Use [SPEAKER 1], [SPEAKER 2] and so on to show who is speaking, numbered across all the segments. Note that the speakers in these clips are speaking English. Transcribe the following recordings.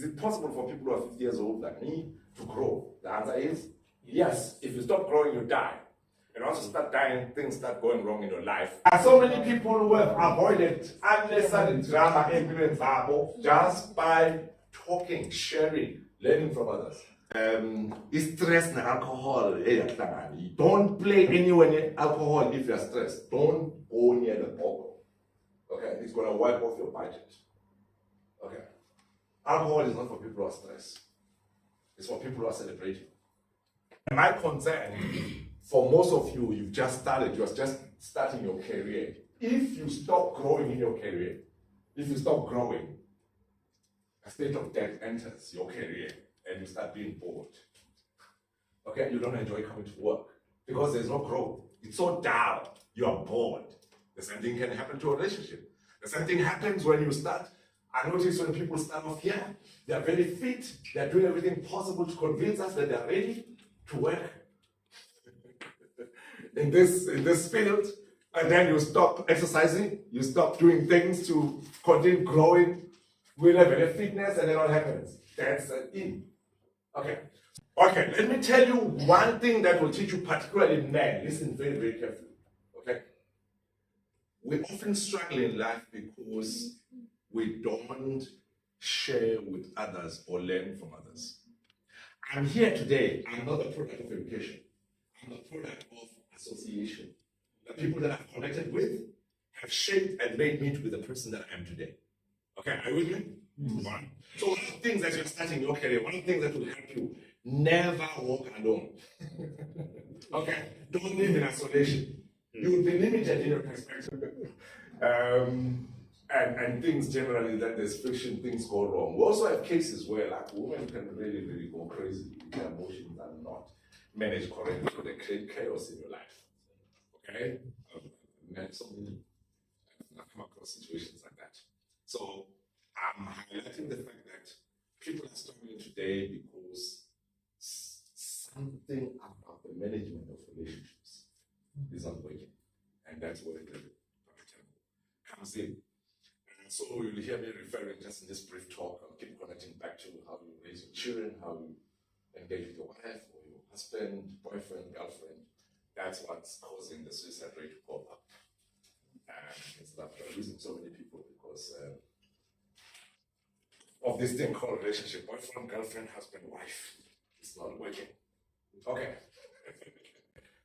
[SPEAKER 1] Is it possible for people who are 50 years old like me to grow? The answer is yes. If you stop growing, you die. And once you start dying, things start going wrong in your life. There are so many people who have avoided unnecessary drama just by talking, sharing, learning from others. Stress and alcohol. Don't play anywhere near alcohol if you are stressed. Don't go near the bottle. Okay, it's going to wipe off your budget. Okay, alcohol is not for people who are stressed. It's for people who are celebrating. And my concern, for most of you, you've just started, you're just starting your career. If you stop growing in your career, if you stop growing, a state of death enters your career and you start being bored. Okay, you don't enjoy coming to work because there's no growth. It's so dull, you are bored. The same thing can happen to a relationship. The same thing happens when you start. I notice when people start off here, they are very fit, they are doing everything possible to convince us that they are ready to work in this field, and then you stop exercising, you stop doing things to continue growing. We level of fitness, and then what happens? That's in. Okay, let me tell you one thing that will teach you, particularly men. Listen very, very carefully. Okay, we often struggle in life because we don't share with others or learn from others. I'm here today. I'm not the product of education. I'm the product of association. The people that I've connected with have shaped and made me to be the person that I am today. Okay, are you with me? One. So one of the things that you're starting your career, one of the things that will help you, never walk alone. Okay, don't live in isolation. You will be limited in your perspective. And things generally, that there's friction, things go wrong. We also have cases where like women can really, really go crazy. Their emotions are not managed correctly, so they create chaos in your life. Okay? I've come across situations like that. So I'm highlighting the fact that people are struggling today because something about the management of relationships is not working. And that's where the comes in. So you'll hear me referring just in this brief talk. I'll keep connecting back to how you raise your children, how you engage with your wife or your husband, boyfriend, girlfriend. That's what's causing the suicide rate to go up. It's that we're losing so many people because of this thing called relationship. Boyfriend, girlfriend, husband, wife. It's not working. Okay.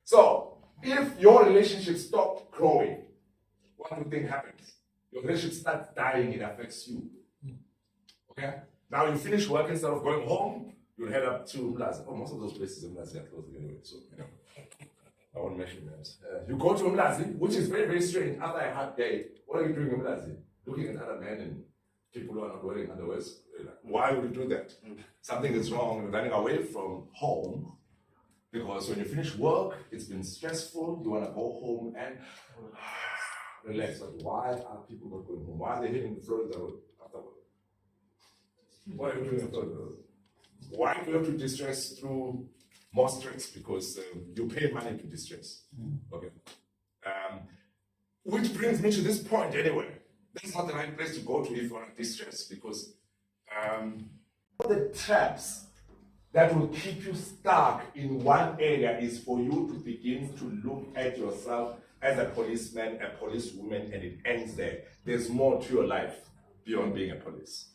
[SPEAKER 1] So if your relationship stops growing, what do you think happens? Your relationship starts dying, it affects you. Okay? Now you finish work, instead of going home, you'll head up to Umlazi. Oh, most of those places in Umlazi are closed anyway, so I won't mention names. You go to Umlazi, which is very, very strange. After a hard day, what are you doing in Umlazi? Looking at other men and people who are not wearing underwear. Why would you do that? Something is wrong. You're running away from home because when you finish work, it's been stressful. You want to go home and relax. But why are people not going home? Why are they hitting the Florida road after work? What are you doing after work? Why do you have to distress through more stress? Because you pay money to distress. Okay. Which brings me to this point anyway. That's not the right place to go to if you want to distress, because the traps that will keep you stuck in one area is for you to begin to look at yourself as a policeman, a policewoman, and it ends there. There's more to your life beyond being a police.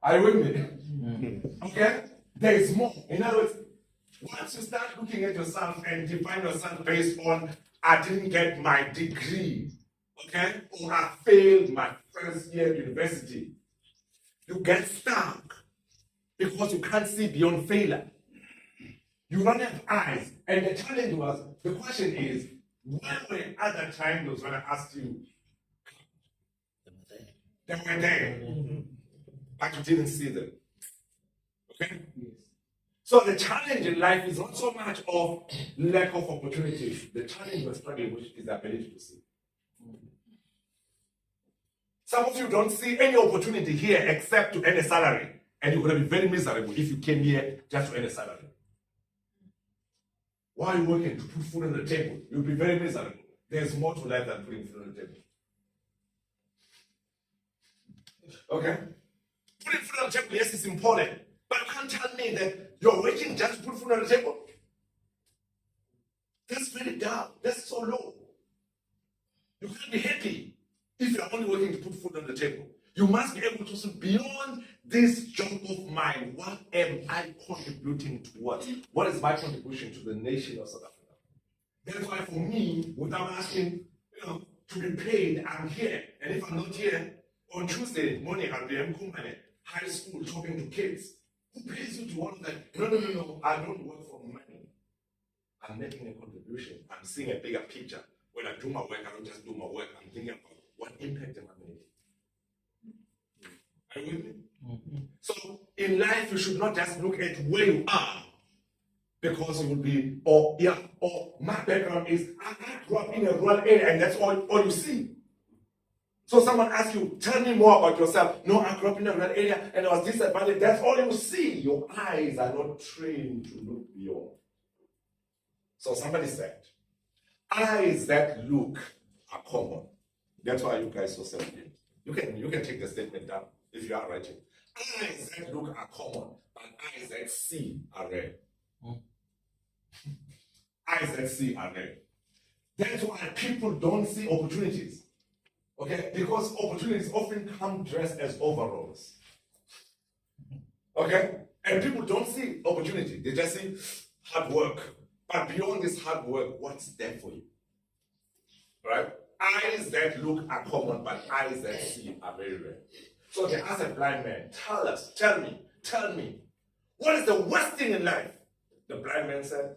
[SPEAKER 1] Are you with me? Okay? There is more. In other words, once you start looking at yourself and define yourself based on, I didn't get my degree, okay? Or I failed my first year at university, you get stuck because you can't see beyond failure. You don't have eyes. And the challenge was, the question is, where were other triangles when I asked you? They were there. But you didn't see them. Okay? Yes. So the challenge in life is not so much of lack of opportunities. The challenge we're struggling with is the ability to see. Some of you don't see any opportunity here except to earn a salary. And you're going to be very miserable if you came here just to earn a salary. Why are you working? To put food on the table. You'll be very miserable. There's more to life than putting food on the table. Okay? Food on the table, yes, it's important. But you can't tell me that you're working just to put food on the table. That's very down. That's so low. You can't be happy if you're only working to put food on the table. You must be able to see beyond this job of mine. What am I contributing towards? What is my contribution to the nation of South Africa? That's why for me, without asking, to be paid, I'm here. And if I'm not here, on Tuesday morning, I'll be in Kumane, high school, talking to kids. Who pays you to all of that? No. I don't work for money. I'm making a contribution. I'm seeing a bigger picture. When I do my work, I don't just do my work. I'm thinking about what impact am I making. Are you with me? Mm-hmm. So in life, you should not just look at where you are, because you will be, or my background is, I grew up in a rural area, and that's all you see. So someone asks you, tell me more about yourself. No, I grew up in a rural area, and I was disadvantaged. That's all you see. Your eyes are not trained to look beyond. So somebody said, eyes that look are common. That's why you guys so self-made. You can take the statement down if you are writing. Eyes that look are common, but eyes that see are rare. Eyes that see are rare. That's why people don't see opportunities. Okay? Because opportunities often come dressed as overalls. Okay? And people don't see opportunity. They just see hard work. But beyond this hard work, what's there for you? Right? Eyes that look are common, but eyes that see are very rare. So they ask a blind man, tell me, what is the worst thing in life? The blind man said,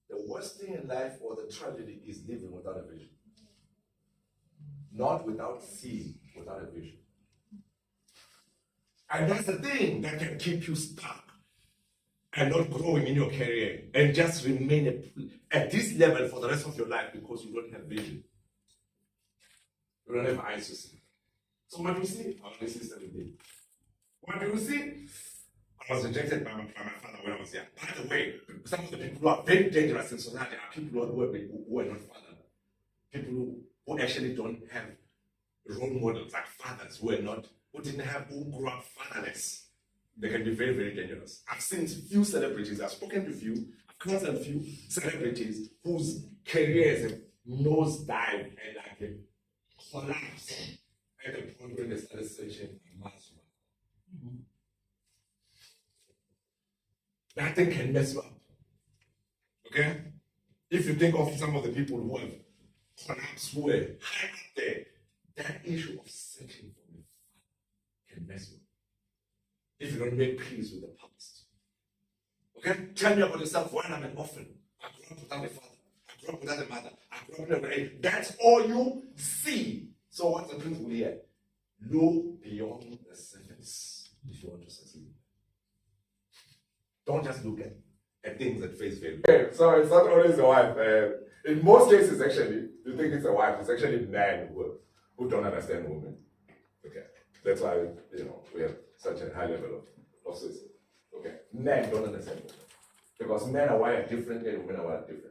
[SPEAKER 1] the worst thing in life or the tragedy is living without a vision. Not without seeing, without a vision. And that's the thing that can keep you stuck and not growing in your career and just remain at this level for the rest of your life because you don't have vision. You don't have eyes to see. So what do you see? I only see 17. What do you see? I was rejected by my father when I was young. By the way, some of the people who are very dangerous in society are people who are not fathered. People who actually don't have role models like fathers who grew up fatherless. They can be very, very dangerous. I've seen few celebrities, I've spoken to few, I've counseled a few celebrities whose careers have nosedived and like collapsed at the point when they started searching for mass. That thing can mess you up. Okay? If you think of some of the people who have collapsed, who were high up there, that issue of searching for me can mess you up. If you don't make peace with the past. Okay? Tell me about yourself when I'm an orphan. I grew up without a father. I grew up without a mother. I grew up in a way. That's all you see. So what's the principle here? Look beyond the surface if you want to succeed. Don't just look at things at face value. Okay, so it's not always a wife. In most cases, actually, you think it's a wife. It's actually men who don't understand women. Okay, that's why we have such a high level of suicide. Okay, men don't understand women because men are wired differently and women are wired differently.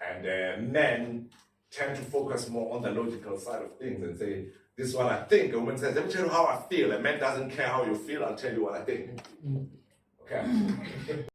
[SPEAKER 1] And men tend to focus more on the logical side of things and say, "This is what I think." A woman says, "Let me tell you how I feel." A man doesn't care how you feel. I'll tell you what I think. Okay.